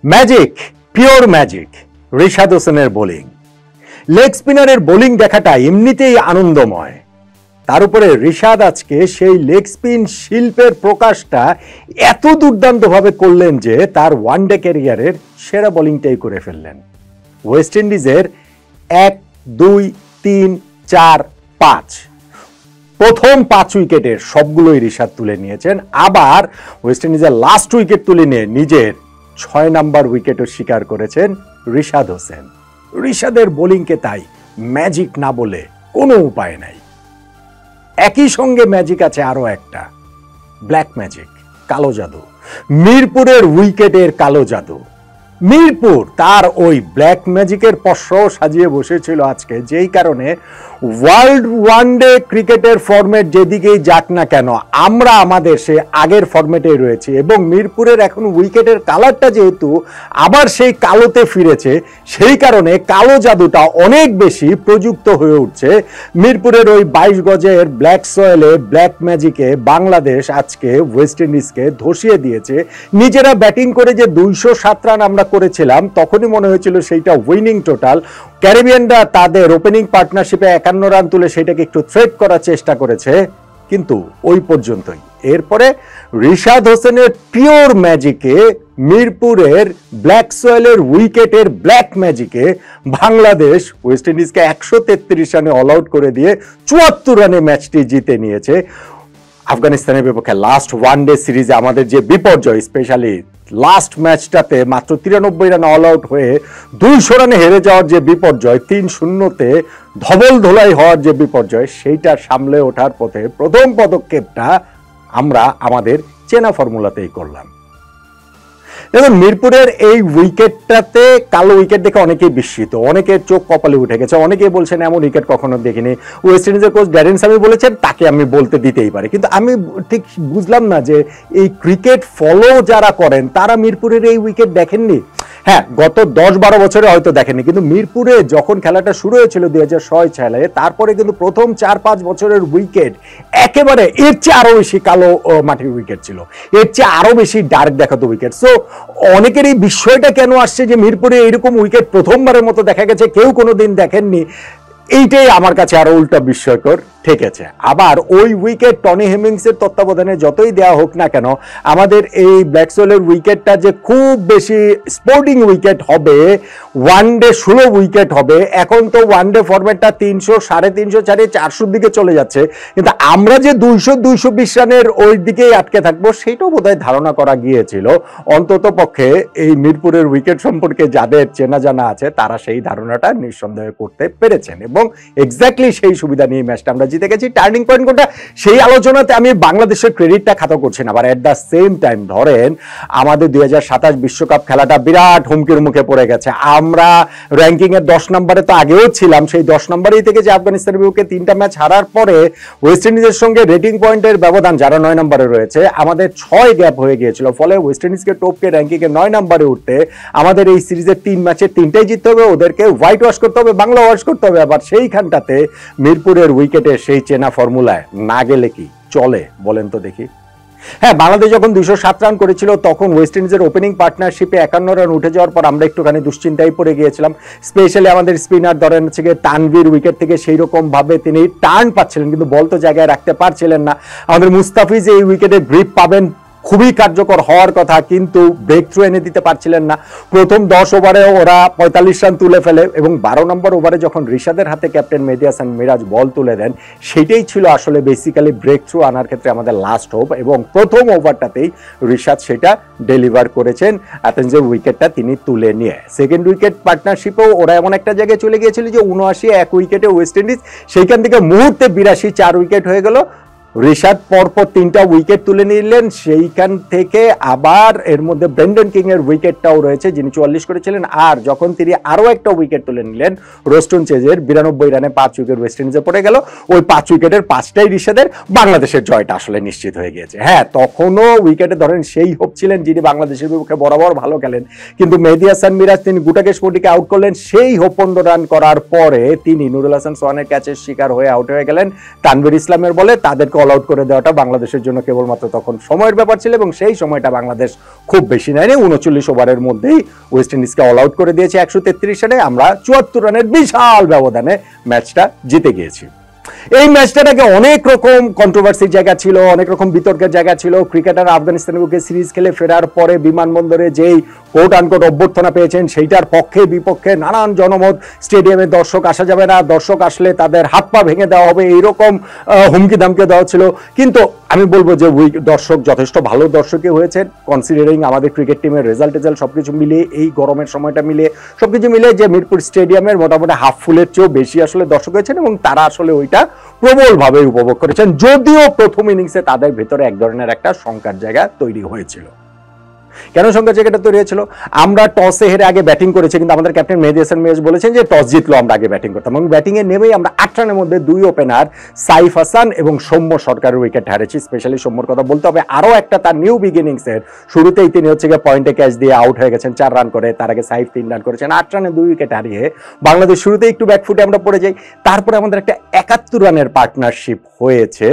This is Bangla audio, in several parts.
ম্যাজিক, পিওর ম্যাজিক রিশাদ হোসেনের বোলিং। লেগ স্পিনারের বোলিং দেখাটা এমনিতেই আনন্দময়, তার উপরে রিশাদ আজকে সেই লেগ স্পিন শিল্পের প্রকাশটা এত দুর্দান্তভাবে করলেন যে তার ওয়ানডে ক্যারিয়ারের সেরা বোলিংটাই করে ফেললেন। ওয়েস্ট ইন্ডিজের 1, 2, 3, 4, 5 প্রথম 5 উইকেটের সবগুলোই রিশাদ তুলে নিয়েছেন। আবার ওয়েস্ট ইন্ডিজের লাস্ট উইকেট তুলে নিয়ে নিজের 6 নাম্বার উইকেটও শিকার করেছেন রিশাদ হোসেন। রিশাদের বোলিংকে তাই ম্যাজিক না বলে কোনো উপায় নাই। একই সঙ্গে ম্যাজিক আছে আরো একটা, ব্ল্যাক ম্যাজিক, কালো জাদু। মিরপুরের উইকেটের কালো জাদু। মিরপুর তার ওই ব্ল্যাক ম্যাজিকের পশ্রও সাজিয়ে বসেছিল আজকে, যেই কারণে ওয়ার্ল্ড ওয়ানডে ক্রিকেটের ফরম্যাট যেদিকেই যাক না কেন আমরা আমাদের সে আগের ফরম্যাটেই রয়েছে, এবং মিরপুরের এখন উইকেটের কালারটা যেহেতু আবার সেই কালোতে ফিরেছে, সেই কারণে কালো জাদুটা অনেক বেশি প্রযুক্ত হয়ে উঠছে। মিরপুরের ওই 22 গজের ব্ল্যাক সয়েলে ব্ল্যাক ম্যাজিকে বাংলাদেশ আজকে ওয়েস্ট ইন্ডিজকে ধসিয়ে দিয়েছে। নিজেরা ব্যাটিং করে যে 207 রান আমরা করেছিলাম তখনই মনে হয়েছিল সেইটা উইনিং টোটাল। ক্যারিবিয়ানরা তাদের ওপেনিং পার্টনারশিপে 51 রান তুলে সেটাকে একটু থ্রেট করার চেষ্টা করেছে, কিন্তু ওই পর্যন্তই। এরপরে রিশাদ হোসেনের পিওর ম্যাজিকে, মিরপুরের ব্ল্যাক সয়েলের উইকেটের ব্ল্যাক ম্যাজিকে বাংলাদেশ ওয়েস্ট ইন্ডিজকে 133 রানে অল আউট করে দিয়ে 74 রানে ম্যাচটি জিতে নিয়েছে। আফগানিস্তানের বিপক্ষে লাস্ট ওয়ানডে সিরিজে আমাদের যে বিপর্যয়, স্পেশালি লাস্ট ম্যাচটাতে মাত্র 93 রানে অল আউট হয়ে 200 রানে হেরে যাওয়ার যে বিপর্যয়, 3-0-তে ধবল ধোলাই হওয়ার যে বিপর্যয়, সেইটা সামলে ওঠার পথে প্রথম পদক্ষেপটা আমরা আমাদের চেনা ফর্মুলাতেই করলাম। দেখুন, মিরপুরের এই উইকেটটাতে কালো উইকেট দেখে অনেকেই বিস্মিত, অনেকের চোখ কপালে উঠে গেছে, অনেকেই বলছেন এমন উইকেট কখনো দেখিনি। ওয়েস্ট ইন্ডিজের কোচ ড্যারেন সামি বলেছেন তাকে আমি বলতে দিতেই পারি, কিন্তু আমি ঠিক বুঝলাম না যে এই ক্রিকেট ফলো যারা করেন তারা মিরপুরের এই উইকেট দেখেননি। হ্যাঁ, গত 10-12 বছরে হয়তো দেখেনি, কিন্তু মিরপুরে যখন খেলাটা শুরু হয়েছিল 2006 সালে, তারপরে কিন্তু প্রথম 4-5 বছরের উইকেট একেবারে এর চেয়ে আরো বেশি কালো মাটির উইকেট ছিল, এর চেয়ে আরো বেশি ডার্ক দেখাতো উইকেট। সো অনেকের এই বিষয়টা কেন আসছে যে মিরপুরে এরকম উইকেট প্রথমবারের মতো দেখা গেছে, কেউ কোনোদিন দেখেননি, এইটাই আমার কাছে আরো উল্টা বিস্ময়কর ঠেকেছে। আবার ওই উইকেট টনি হেমিংসের তত্ত্বাবধানে যতই দেওয়া হোক না কেন, আমাদের এই ব্ল্যাক সোলের উইকেটটা যে খুব বেশি স্পোর্টিং উইকেট হবে, ওয়ানডে 16 উইকেট হবে। এখন তো ওয়ানডে ফরম্যাটটা 300, 350, 400 দিকে চলে যাচ্ছে, কিন্তু আমরা যে 200-220 রানের ওই দিকেই আটকে থাকবো সেটাও বোধহয় ধারণা করা গিয়েছিল। অন্তত পক্ষে এই মিরপুরের উইকেট সম্পর্কে যাদের চেনা জানা আছে তারা সেই ধারণাটা নিঃসন্দেহে করতে পেরেছেন, এবং এক্স্যাক্টলি সেই সুবিধা নিয়ে ম্যাচটা আমরা জিতে গেছি। টার্নিং পয়েন্ট কোনটা সেই আলোচনাতে আমি বাংলাদেশের ক্রেডিটটা খাতো করছি না, আবার এট দ্য সেম টাইম ধরেন আমাদের 2027 বিশ্বকাপ খেলাটা বিরাট হুমকির মুখে পড়ে গেছে। আমরা র্যাঙ্কিং এর 10 নম্বরে তো আগেও ছিলাম, সেই 10 নম্বরেই থেকে যে আফগানিস্তানের বিপক্ষে 3টা ম্যাচ হারার পরে ওয়েস্ট ইন্ডিজের সঙ্গে রেটিং পয়েন্টের ব্যবধান, যারা 9 নম্বরে রয়েছে, আমাদের 6 গ্যাপ হয়ে গিয়েছিল। ফলে ওয়েস্ট ইন্ডিজকে টপকে র্যাঙ্কিং এ 9 নম্বরে উঠতে আমাদের এই সিরিজের 3 ম্যাচের 3টাই জিততে হবে, ওদেরকে হোয়াইট ওয়াশ করতে হবে, বাংলা ওয়াশ করতে হবে। আবার সেইখানটাতে মিরপুরের উইকেটে সেই চেনা ফর্মুলায় না গেলে কি চলে বলেন তো দেখি। হ্যাঁ, বাংলাদেশ যখন 207 রান করেছিল তখন ওয়েস্ট ইন্ডিজের ওপেনিং পার্টনারশিপে 51 রান উঠে যাওয়ার পর আমরা একটুখানি দুশ্চিন্তায় পড়ে গিয়েছিলাম। স্পেশালি আমাদের স্পিনার ধরেন হচ্ছে তানভীর উইকেট থেকে সেই রকম ভাবে তিনি টার্ন পাচ্ছিলেন, কিন্তু বল তো জায়গায় রাখতে পারছিলেন না। আমাদের মুস্তাফিজ এই উইকেটে গ্রিপ পাবেন, খুবই কার্যকর হওয়ার কথা, কিন্তু ব্রেক থ্রু এনে দিতে পারছিলেন না। প্রথম 10 ওভারে ওরা 45 রান তুলে ফেলে, এবং 12 নম্বর ওভারে যখন রিশাদের হাতে ক্যাপ্টেন মেহেদী হাসান মিরাজ বল তুলে দেন, সেটাই ছিল আসলে বেসিক্যালি ব্রেক থ্রু আনার ক্ষেত্রে আমাদের লাস্ট হোপ, এবং প্রথম ওভারটাতেই রিশাদ সেটা ডেলিভার করেছেন। অ্যাথেন্সের উইকেটটা তিনি তুলে নিয়ে সেকেন্ড উইকেট পার্টনারশিপেও ওরা এমন একটা জায়গায় চলে গিয়েছিল যে 79 1 উইকেটে ওয়েস্ট ইন্ডিজ, সেইখান থেকে মুহূর্তে 82 4 উইকেট হয়ে গেল। রিশাদ পরপর 3টা উইকেট তুলে নিলেন, সেইখান থেকে আবার এর মধ্যে ব্রেন্ডন কিং এর উইকেটটাও রয়েছে যিনি 44 করেছিলেন। আর যখন তিনি আরো একটা উইকেট তুলে নিলেন রোস্টন চেজের 92 রানে 5 উইকেট ওয়েস্ট ইন্ডিজে পড়ে গেল। ওই 5 উইকেটের 5টাই রিশাদের, বাংলাদেশের জয়টা আসলে নিশ্চিত হয়ে গিয়েছে। হ্যাঁ, তখনও উইকেটে ধরেন সেই হোপ ছিলেন যিনি বাংলাদেশের বিপক্ষে বরাবর ভালো খেলেন, কিন্তু মেহেদী হাসান মিরাজ তিনি গুটাকেশ কোটিকে আউট করলেন। সেই হোপ 15 রান করার পরে তিনি নুরুল হাসান সোহানের ক্যাচের শিকার হয়ে আউট হয়ে গেলেন তানভীর ইসলামের বলে। তাদেরকে অল আউট করে দেওয়াটা বাংলাদেশের জন্য কেবলমাত্র তখন সময়ের ব্যাপার ছিল, এবং সেই সময়টা বাংলাদেশ খুব বেশি নেয়নি। 39 ওভারের মধ্যেই ওয়েস্ট ইন্ডিজকে অল আউট করে দিয়েছে 133 রানে। আমরা 74 রানের বিশাল ব্যবধানে ম্যাচটা জিতে গিয়েছি। এই ম্যাচটাকে অনেক রকম কন্ট্রোভার্সির জায়গা ছিল, অনেক রকম বিতর্কের জায়গা ছিল। ক্রিকেটার আফগানিস্তানের বুকে সিরিজ খেলে ফেরার পরে বিমানবন্দরে যেই কোট আনকোট অভ্যর্থনা পেয়েছেন, সেইটার পক্ষে বিপক্ষে নানান জনমত। স্টেডিয়ামে দর্শক আসা যাবে না, দর্শক আসলে তাদের হাত পা ভেঙে দেওয়া হবে, এইরকম হুমকি ধামকে দেওয়া ছিল। কিন্তু আমি বলবো যে দর্শক যথেষ্ট ভালো দর্শকই হয়েছেন, কনসিডারিং আমাদের ক্রিকেট টিমের রেজাল্ট সবকিছু মিলিয়ে, এই গরমের সময়টা মিলিয়ে সবকিছু মিলিয়ে যে মিরপুর স্টেডিয়ামের মোটামুটি হাফ ফুলের চেয়েও বেশি আসলে দর্শক হয়েছেন, এবং তারা আসলে ওইটা প্রবলভাবে উপভোগ করেছেন। যদিও প্রথম ইনিংসে তাদের ভেতরে এক ধরনের একটা শঙ্কার জায়গা তৈরি হয়েছিল। কেন সংখ্যা জায়গাটা তৈরি হয়েছিল? আমরা টসে হেরে আগে ব্যাটিং করেছি, কিন্তু আমাদের ক্যাপ্টেন মেহেদী হাসান মিরাজ বলেছেন যে টস জিতলো আমরা আগে ব্যাটিং করতাম, এবং ব্যাটিংয়ে নেমেই আমরা 8 রানের মধ্যে 2 ওপেনার সাইফ হাসান এবং সৌম্য সরকারের উইকেট হারিয়েছি। স্পেশালি সৌম্যর কথা বলতে হবে, আরও একটা তার নিউ বিগিনিংসের শুরুতেই তিনি হচ্ছে গিয়ে পয়েন্টে ক্যাচ দিয়ে আউট হয়ে গেছেন 4 রান করে। তার আগে সাইফ 3 রান করেছেন। 8 রানে 2 উইকেট হারিয়ে বাংলাদেশ শুরুতেই একটু ব্যাকফুটে আমরা পড়ে যাই। তারপরে আমাদের একটা 71 রানের পার্টনারশিপ হয়েছে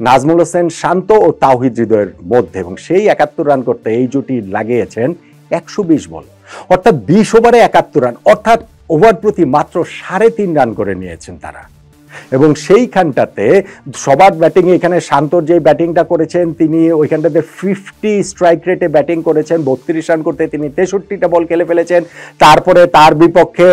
নাজমুল হোসেন শান্ত ও তাওহিদ হৃদয়ের মধ্যে, এবং সেই 71 রান করতে এই জুটি লাগিয়েছেন 120 বল, অর্থাৎ 20 ওভারে 71 রান, অর্থাৎ ওভার প্রতি মাত্র 3.5 রান করে নিয়েছেন তারা। এবং সেইখানটাতে সবার ব্যাটিং, এখানে শান্তর যে ব্যাটিংটা করেছেন তিনি ওইখানটাতে 50 স্ট্রাইক রেটে ব্যাটিং করেছেন, 32 রান করতে তিনি 63টা বল খেলে ফেলেছেন। তারপরে তার বিপক্ষে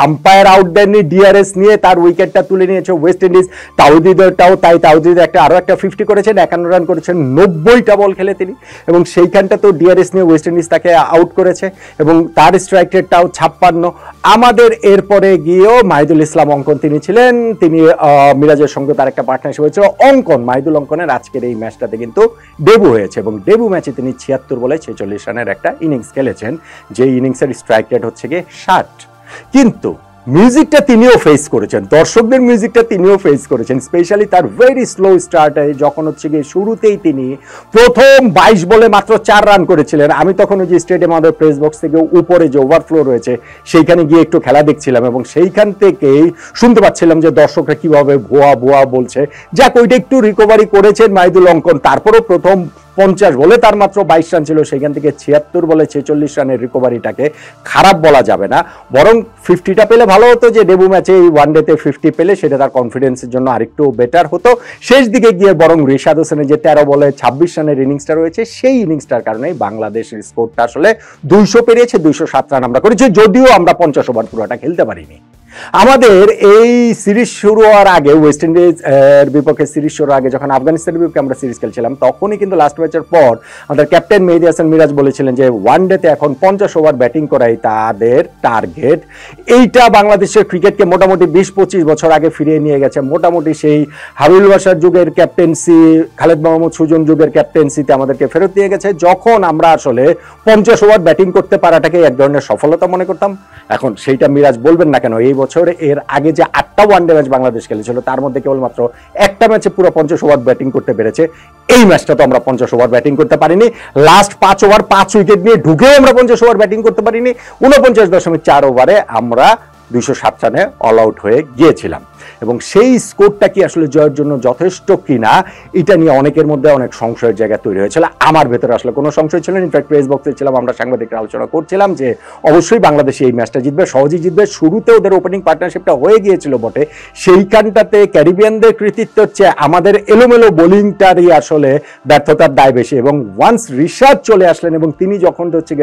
আম্পায়ার আউট দেননি, ডিআরএস নিয়ে তার উইকেটটা তুলে নিয়েছে ওয়েস্ট ইন্ডিজ। তাওহিদটাও তাই, তাওহিদ আরো একটা 50 করেছেন, 51 রান করেছেন 90টা বল খেলে তিনি, এবং সেইখানটা তো ডিআরএস নিয়ে ওয়েস্ট ইন্ডিজ তাকে আউট করেছে, এবং তার স্ট্রাইক রেটটাও 56। আমাদের এরপরে গিয়েও মাহিদুল ইসলাম অঙ্কন তিনি ছিলেন, তিনি মিরাজের সঙ্গে তার একটা পার্টনারশিপ হয়েছিল অঙ্কন, মাহিদুল অঙ্কনের আজকের এই ম্যাচটাতে কিন্তু ডেবু হয়েছে, এবং ডেবু ম্যাচে তিনি 76 বলে 46 রানের একটা ইনিংস খেলেছেন, যে ইনিংসের স্ট্রাইক রেট হচ্ছে গিয়ে 60। কিন্তু মিউজিকটা তিনিও ফেস করেছেন, দর্শকদের মিউজিকটা তিনিও ফেস করেছেন, স্পেশালি তার ভেরি স্লো স্টার্টে যখন হচ্ছে গিয়ে শুরুতেই তিনি প্রথম 22 বলে মাত্র 4 রান করেছিলেন। আমি তখন ওই যে স্টেডিয়াম আমাদের প্রেস বক্স থেকে উপরে যে ওভারফ্লো রয়েছে সেইখানে গিয়ে একটু খেলা দেখছিলাম, এবং সেইখান থেকেই শুনতে পাচ্ছিলাম যে দর্শকরা কিভাবে ভুয়া ভুয়া বলছে। যাক, ওইটা একটু রিকভারি করেছেন মাহিদুল অঙ্কন। তারপরও প্রথম 50 বলে তার মাত্র 22 রান ছিল, সেইখান থেকে 76 বলে 46 রানের রিকভারিটাকে খারাপ বলা যাবে না, বরং 50টা পেলে ভালো হতো, যে ডেবু ম্যাচে এই ওয়ানডেতে 50 পেলে সেটা তার কনফিডেন্সের জন্য আরেকটু বেটার হতো। শেষ দিকে গিয়ে বরং রিশাদ হোসেনের যে 13 বলে 26 রানের ইনিংসটা রয়েছে, সেই ইনিংসটার কারণেই বাংলাদেশের স্কোরটা আসলে 200 পেরিয়েছে। 207 রান আমরা করেছি, যদিও আমরা 50 ওভার পুরোটা খেলতে পারিনি। আমাদের এই সিরিজ শুরু হওয়ার আগে, ওয়েস্ট ইন্ডিজ এর বিপক্ষে সিরিজ শুরুর আগে যখন আফগানিস্তানের বিপক্ষে আমরা সিরিজ খেলছিলাম, তখনই কিন্তু লাস্ট ম্যাচের পর আমাদের ক্যাপ্টেন মেহেদী হাসান মিরাজ বলেছিলেন যে ওয়ানডেতে এখন 50 ওভার ব্যাটিং করাই তাদের টার্গেট। এইটা বাংলাদেশের ক্রিকেটকে মোটামুটি 20-25 বছর আগে ফিরিয়ে নিয়ে গেছে। মোটামুটি সেই হাবিবুল বাশার যুগের ক্যাপ্টেন্সি, খালেদ মাহমুদ সুজন যুগের ক্যাপ্টেন্সিতে আমাদেরকে ফেরত দিয়ে গেছে, যখন আমরা আসলে 50 ওভার ব্যাটিং করতে পারাটাকে এক ধরনের সফলতা মনে করতাম। এখন সেইটা মিরাজ বলবেন না কেন, এই বছর এর আগে যে 8টা ওয়ানডে ম্যাচ বাংলাদেশ খেলেছিল তার মধ্যে কেবলমাত্র একটা ম্যাচে পুরো 50 ওভার ব্যাটিং করতে পেরেছে। এই ম্যাচটা তো আমরা 50 ওভার ব্যাটিং করতে পারিনি। লাস্ট 5 ওভার 5 উইকেট নিয়ে ঢুকে আমরা 50 ওভার ব্যাটিং করতে পারিনি। 49.4 ওভারে আমরা 207 রানে অল আউট হয়ে গিয়েছিলাম, এবং সেই স্কোরটা কি আসলে জয়ের জন্য যথেষ্ট কিনা এটা নিয়ে অনেকের মধ্যে অনেক সংশয়ের জায়গা তৈরি হয়েছিল। আমার ভেতরে আসলে কোনো সংশয় ছিল না। ইনফ্যাক্ট প্রেস বক্সে ছিলাম, আমরা সাংবাদিকরা আলোচনা করছিলাম যে অবশ্যই বাংলাদেশ এই ম্যাচটা জিতবে, সহজেই জিতবে। শুরুতে ওদের ওপেনিং পার্টনারশিপটা হয়ে গিয়েছিল বটে, সেইখানটাতে ক্যারিবিয়ানদের কৃতিত্ব হচ্ছে আমাদের এলোমেলো বোলিংটারই আসলে ব্যর্থতার দায় বেশি। এবং ওয়ান্স রিশাদ চলে আসলেন এবং তিনি যখন হচ্ছে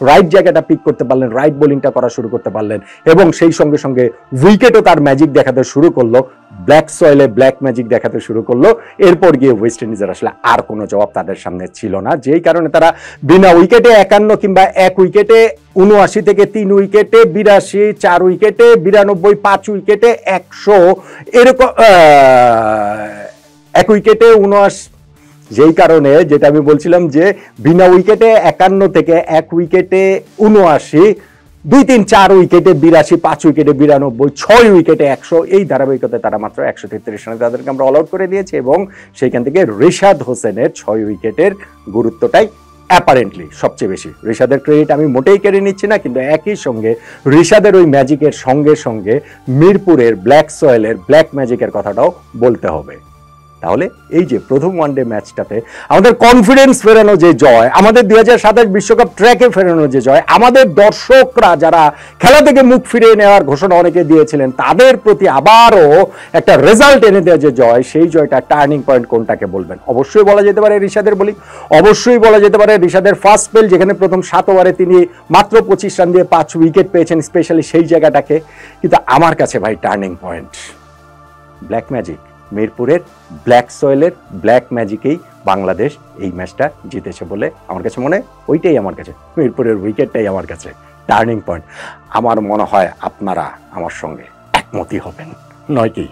রাইট জায়গাটা পিক করতে পারলেন, রাইট বোলিংটা করা শুরু করতে পারলেন, এবং সেই সঙ্গে সঙ্গে উইকেটও তার ম্যাজিক দেখাতে শুরু করলো, ব্ল্যাক সয়েলে ব্ল্যাক ম্যাজিক দেখাতে শুরু করলো। এরপর গিয়ে ওয়েস্ট ইন্ডিজের আসলে আর কোনো জবাব তাদের সামনে ছিল না, যেই কারণে তারা বিনা উইকেটে 51 কিংবা 1 উইকেটে 79 থেকে 3 উইকেটে 82, 4 উইকেটে 92, 5 উইকেটে 100, এরকম 1 উইকেটে 79, যেই কারণে যেটা আমি বলছিলাম যে বিনা উইকেটে 51 থেকে 1 উইকেটে 79, 2, 3, 4 উইকেটে 82, 5 উইকেটে 92, 6 উইকেটে 100, এই ধারাবাহিকতায় তারা মাত্র 133 রানে তাদেরকে আমরা অল আউট করে দিয়েছি। এবং সেইখান থেকে রিশাদ হোসেনের 6 উইকেটের গুরুত্বটাই অ্যাপারেন্টলি সবচেয়ে বেশি। রিশাদের ক্রেডিট আমি মোটেই কেড়ে নিচ্ছি না, কিন্তু একই সঙ্গে রিশাদের ওই ম্যাজিকের সঙ্গে সঙ্গে মিরপুরের ব্ল্যাক সয়েলের ব্ল্যাক ম্যাজিকের কথাটাও বলতে হবে। তাহলে এই যে প্রথম ওয়ানডে ম্যাচটাতে আমাদের কনফিডেন্স ফেরানো যে জয়, আমাদের 2027 বিশ্বকাপ ট্র্যাকে ফেরানো যে জয়, আমাদের দর্শকরা যারা খেলা থেকে মুখ ফিরিয়ে নেওয়ার ঘোষণা অনেকে দিয়েছিলেন তাদের প্রতি আবারও একটা রেজাল্ট এনে দেওয়া যে জয়, সেই জয়টা টার্নিং পয়েন্ট কোনটাকে বলবেন? অবশ্যই বলা যেতে পারে রিশাদের বোলিং, অবশ্যই বলা যেতে পারে রিশাদের ফার্স্ট স্পেল, যেখানে প্রথম 7 ওভারে তিনি মাত্র 25 রান দিয়ে 5 উইকেট পেয়েছেন, স্পেশালি সেই জায়গাটাকে। কিন্তু আমার কাছে ভাই টার্নিং পয়েন্ট ব্ল্যাক ম্যাজিক, মিরপুরের ব্ল্যাক সয়েলের ব্ল্যাক ম্যাজিকেই বাংলাদেশ এই ম্যাচটা জিতেছে বলে আমার কাছে মনে হয়। ওইটাই আমার কাছে, মিরপুরের উইকেটটাই আমার কাছে টার্নিং পয়েন্ট। আমার মনে হয় আপনারা আমার সঙ্গে একমতই হবেন, নয় কি?